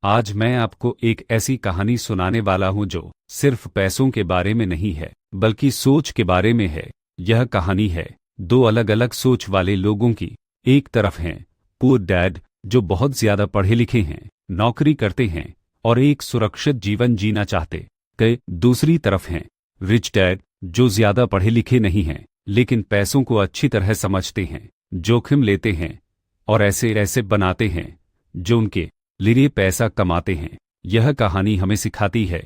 आज मैं आपको एक ऐसी कहानी सुनाने वाला हूं जो सिर्फ पैसों के बारे में नहीं है बल्कि सोच के बारे में है। यह कहानी है दो अलग अलग सोच वाले लोगों की। एक तरफ हैं पुअर डैड जो बहुत ज्यादा पढ़े लिखे हैं, नौकरी करते हैं और एक सुरक्षित जीवन जीना चाहते हैं। दूसरी तरफ हैं रिच डैड जो ज्यादा पढ़े लिखे नहीं हैं लेकिन पैसों को अच्छी तरह समझते हैं, जोखिम लेते हैं और ऐसे ऐसे बनाते हैं जो उनके लिए पैसा कमाते हैं। यह कहानी हमें सिखाती है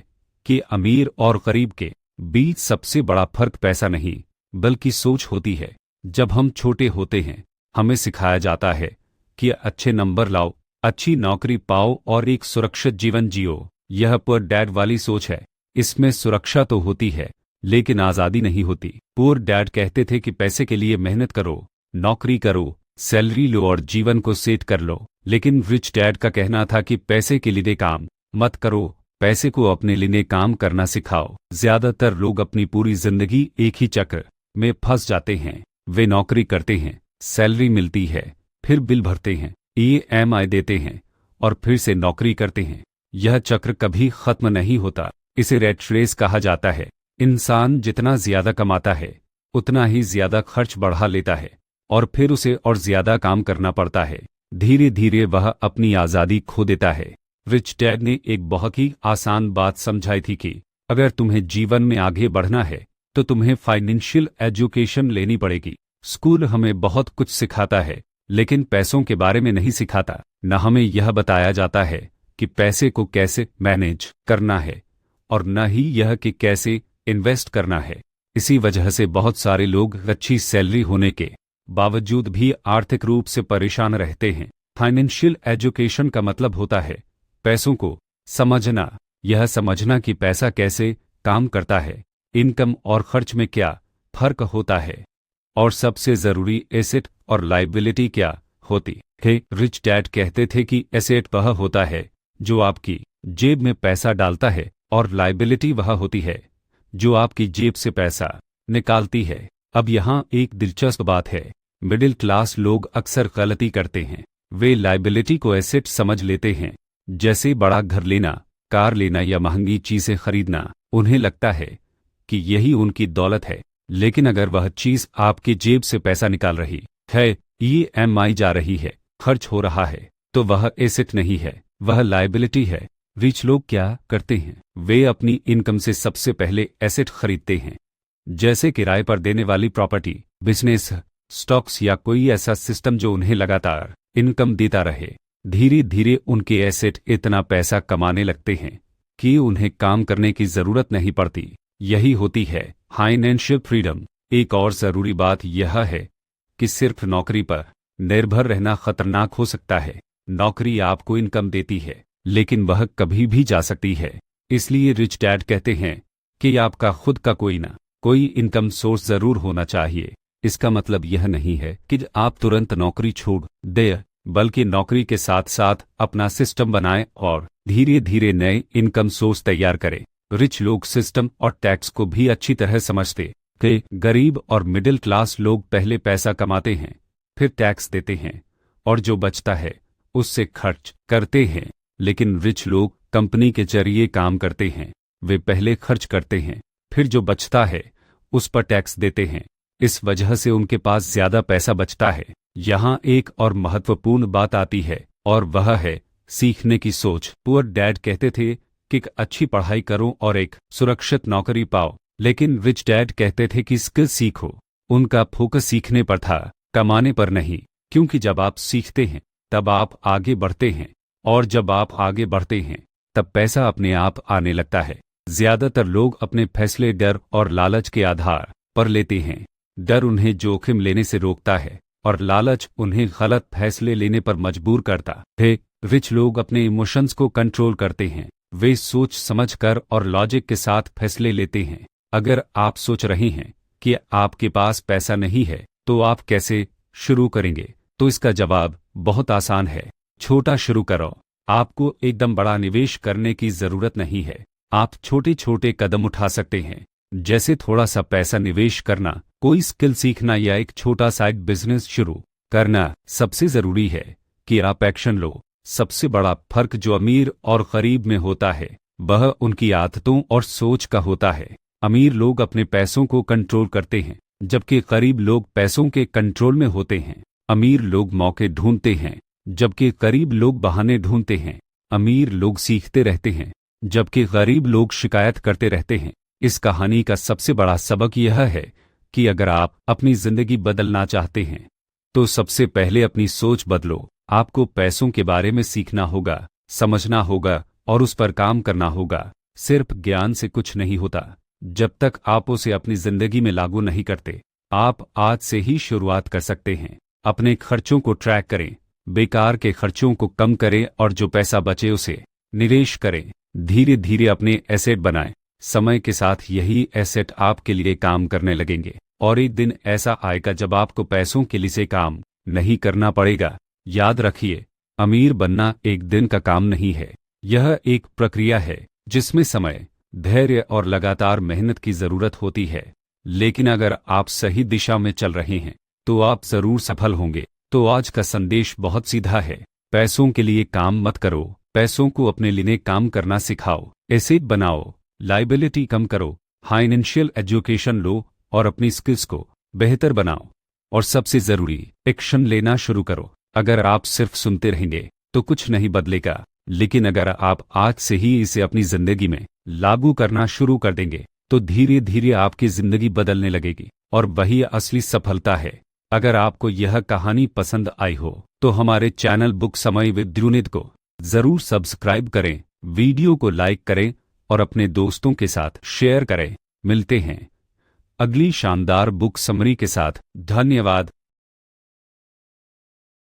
कि अमीर और गरीब के बीच सबसे बड़ा फर्क पैसा नहीं बल्कि सोच होती है। जब हम छोटे होते हैं हमें सिखाया जाता है कि अच्छे नंबर लाओ, अच्छी नौकरी पाओ और एक सुरक्षित जीवन जियो। यह पुअर डैड वाली सोच है। इसमें सुरक्षा तो होती है लेकिन आज़ादी नहीं होती। पुअर डैड कहते थे कि पैसे के लिए मेहनत करो, नौकरी करो, सैलरी लो और जीवन को सेट कर लो। लेकिन रिच डैड का कहना था कि पैसे के लिए काम मत करो, पैसे को अपने लिए काम करना सिखाओ। ज्यादातर लोग अपनी पूरी जिंदगी एक ही चक्र में फंस जाते हैं। वे नौकरी करते हैं, सैलरी मिलती है, फिर बिल भरते हैं, ईएमआई देते हैं और फिर से नौकरी करते हैं। यह चक्र कभी खत्म नहीं होता। इसे रैट रेस कहा जाता है। इंसान जितना ज्यादा कमाता है उतना ही ज्यादा खर्च बढ़ा लेता है और फिर उसे और ज्यादा काम करना पड़ता है। धीरे धीरे वह अपनी आज़ादी खो देता है। रिच डैड ने एक बहुत ही आसान बात समझाई थी कि अगर तुम्हें जीवन में आगे बढ़ना है तो तुम्हें फाइनेंशियल एजुकेशन लेनी पड़ेगी। स्कूल हमें बहुत कुछ सिखाता है लेकिन पैसों के बारे में नहीं सिखाता। न हमें यह बताया जाता है कि पैसे को कैसे मैनेज करना है और न ही यह कि कैसे इन्वेस्ट करना है। इसी वजह से बहुत सारे लोग अच्छी सैलरी होने के बावजूद भी आर्थिक रूप से परेशान रहते हैं। फाइनेंशियल एजुकेशन का मतलब होता है पैसों को समझना। यह समझना कि पैसा कैसे काम करता है, इनकम और खर्च में क्या फर्क होता है और सबसे जरूरी एसेट और लायबिलिटी क्या होती है। रिच डैड कहते थे कि एसेट वह होता है जो आपकी जेब में पैसा डालता है और लायबिलिटी वह होती है जो आपकी जेब से पैसा निकालती है। अब यहाँ एक दिलचस्प बात है। मिडिल क्लास लोग अक्सर गलती करते हैं। वे लायबिलिटी को एसेट समझ लेते हैं, जैसे बड़ा घर लेना, कार लेना या महंगी चीजें खरीदना। उन्हें लगता है कि यही उनकी दौलत है। लेकिन अगर वह चीज आपकी जेब से पैसा निकाल रही है, ईएमआई जा रही है, खर्च हो रहा है, तो वह एसेट नहीं है, वह लायबिलिटी है। रिच लोग क्या करते हैं? वे अपनी इनकम से सबसे पहले एसेट खरीदते हैं, जैसे किराए पर देने वाली प्रॉपर्टी, बिजनेस, स्टॉक्स या कोई ऐसा सिस्टम जो उन्हें लगातार इनकम देता रहे। धीरे धीरे उनके एसेट इतना पैसा कमाने लगते हैं कि उन्हें काम करने की जरूरत नहीं पड़ती। यही होती है फाइनेंशियल फ्रीडम। एक और जरूरी बात यह है कि सिर्फ नौकरी पर निर्भर रहना खतरनाक हो सकता है। नौकरी आपको इनकम देती है लेकिन वह कभी भी जा सकती है। इसलिए रिच डैड कहते हैं कि आपका खुद का कोई इनकम सोर्स जरूर होना चाहिए। इसका मतलब यह नहीं है कि आप तुरंत नौकरी छोड़ दें, बल्कि नौकरी के साथ साथ अपना सिस्टम बनाएं और धीरे धीरे नए इनकम सोर्स तैयार करें। रिच लोग सिस्टम और टैक्स को भी अच्छी तरह समझते थे। गरीब और मिडिल क्लास लोग पहले पैसा कमाते हैं, फिर टैक्स देते हैं और जो बचता है उससे खर्च करते हैं। लेकिन रिच लोग कंपनी के जरिए काम करते हैं। वे पहले खर्च करते हैं, फिर जो बचता है उस पर टैक्स देते हैं। इस वजह से उनके पास ज्यादा पैसा बचता है। यहाँ एक और महत्वपूर्ण बात आती है और वह है सीखने की सोच। पुअर डैड कहते थे कि अच्छी पढ़ाई करो और एक सुरक्षित नौकरी पाओ, लेकिन रिच डैड कहते थे कि स्किल सीखो। उनका फोकस सीखने पर था, कमाने पर नहीं, क्योंकि जब आप सीखते हैं तब आप आगे बढ़ते हैं और जब आप आगे बढ़ते हैं तब पैसा अपने आप आने लगता है। ज्यादातर लोग अपने फैसले डर और लालच के आधार पर लेते हैं। डर उन्हें जोखिम लेने से रोकता है और लालच उन्हें गलत फैसले लेने पर मजबूर करता है। रिच लोग अपने इमोशंस को कंट्रोल करते हैं। वे सोच समझकर और लॉजिक के साथ फैसले लेते हैं। अगर आप सोच रहे हैं कि आपके पास पैसा नहीं है तो आप कैसे शुरू करेंगे, तो इसका जवाब बहुत आसान है, छोटा शुरू करो। आपको एकदम बड़ा निवेश करने की जरूरत नहीं है। आप छोटे छोटे कदम उठा सकते हैं, जैसे थोड़ा सा पैसा निवेश करना, कोई स्किल सीखना या एक छोटा साइड बिजनेस शुरू करना। सबसे जरूरी है कि आप एक्शन लो। सबसे बड़ा फर्क जो अमीर और गरीब में होता है वह उनकी आदतों और सोच का होता है। अमीर लोग अपने पैसों को कंट्रोल करते हैं, जबकि गरीब लोग पैसों के कंट्रोल में होते हैं। अमीर लोग मौके ढूंढते हैं, जबकि गरीब लोग बहाने ढूंढते हैं। अमीर लोग सीखते रहते हैं, जबकि गरीब लोग शिकायत करते रहते हैं। इस कहानी का सबसे बड़ा सबक यह है कि अगर आप अपनी जिंदगी बदलना चाहते हैं तो सबसे पहले अपनी सोच बदलो। आपको पैसों के बारे में सीखना होगा, समझना होगा और उस पर काम करना होगा। सिर्फ ज्ञान से कुछ नहीं होता जब तक आप उसे अपनी जिंदगी में लागू नहीं करते। आप आज से ही शुरुआत कर सकते हैं। अपने खर्चों को ट्रैक करें, बेकार के खर्चों को कम करें और जो पैसा बचे उसे निवेश करें। धीरे धीरे अपने एसेट बनाएं। समय के साथ यही एसेट आपके लिए काम करने लगेंगे और एक दिन ऐसा आएगा जब आपको पैसों के लिए काम नहीं करना पड़ेगा। याद रखिए, अमीर बनना एक दिन का काम नहीं है, यह एक प्रक्रिया है जिसमें समय, धैर्य और लगातार मेहनत की जरूरत होती है। लेकिन अगर आप सही दिशा में चल रहे हैं तो आप जरूर सफल होंगे। तो आज का संदेश बहुत सीधा है, पैसों के लिए काम मत करो, पैसों को अपने लिए काम करना सिखाओ। एसेट बनाओ, लायबिलिटी कम करो, फाइनेंशियल एजुकेशन लो और अपनी स्किल्स को बेहतर बनाओ। और सबसे जरूरी, एक्शन लेना शुरू करो। अगर आप सिर्फ सुनते रहेंगे तो कुछ नहीं बदलेगा, लेकिन अगर आप आज से ही इसे अपनी जिंदगी में लागू करना शुरू कर देंगे तो धीरे धीरे आपकी जिंदगी बदलने लगेगी और वही असली सफलता है। अगर आपको यह कहानी पसंद आई हो तो हमारे चैनल बुक समय विद ध्रुनित को जरूर सब्सक्राइब करें, वीडियो को लाइक करें और अपने दोस्तों के साथ शेयर करें। मिलते हैं अगली शानदार बुक समरी के साथ। धन्यवाद।